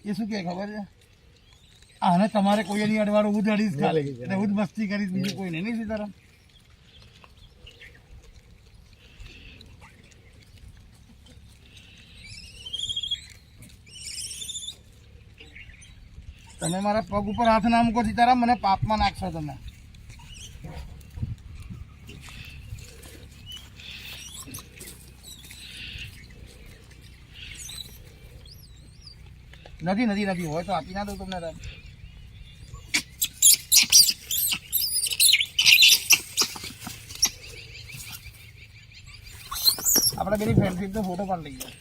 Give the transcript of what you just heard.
એ શું કે ખબર છે આને તમારે કોઈ એની અડવાડું હું જ અડીશ ખાલી એટલે હું જ મસ્તી કરીશ બીજું કોઈ નહીં સીતારામ તમે મારા પગ ઉપર હાથ ના મૂકો સીતારામ મને પાપમાં નાખશો તમે નથી નથી નથી હોય તો આપી ના દઉં તમને આપણે પેલી ફ્રેન્ડશીપ તો ફોટો પણ લઈ ગયા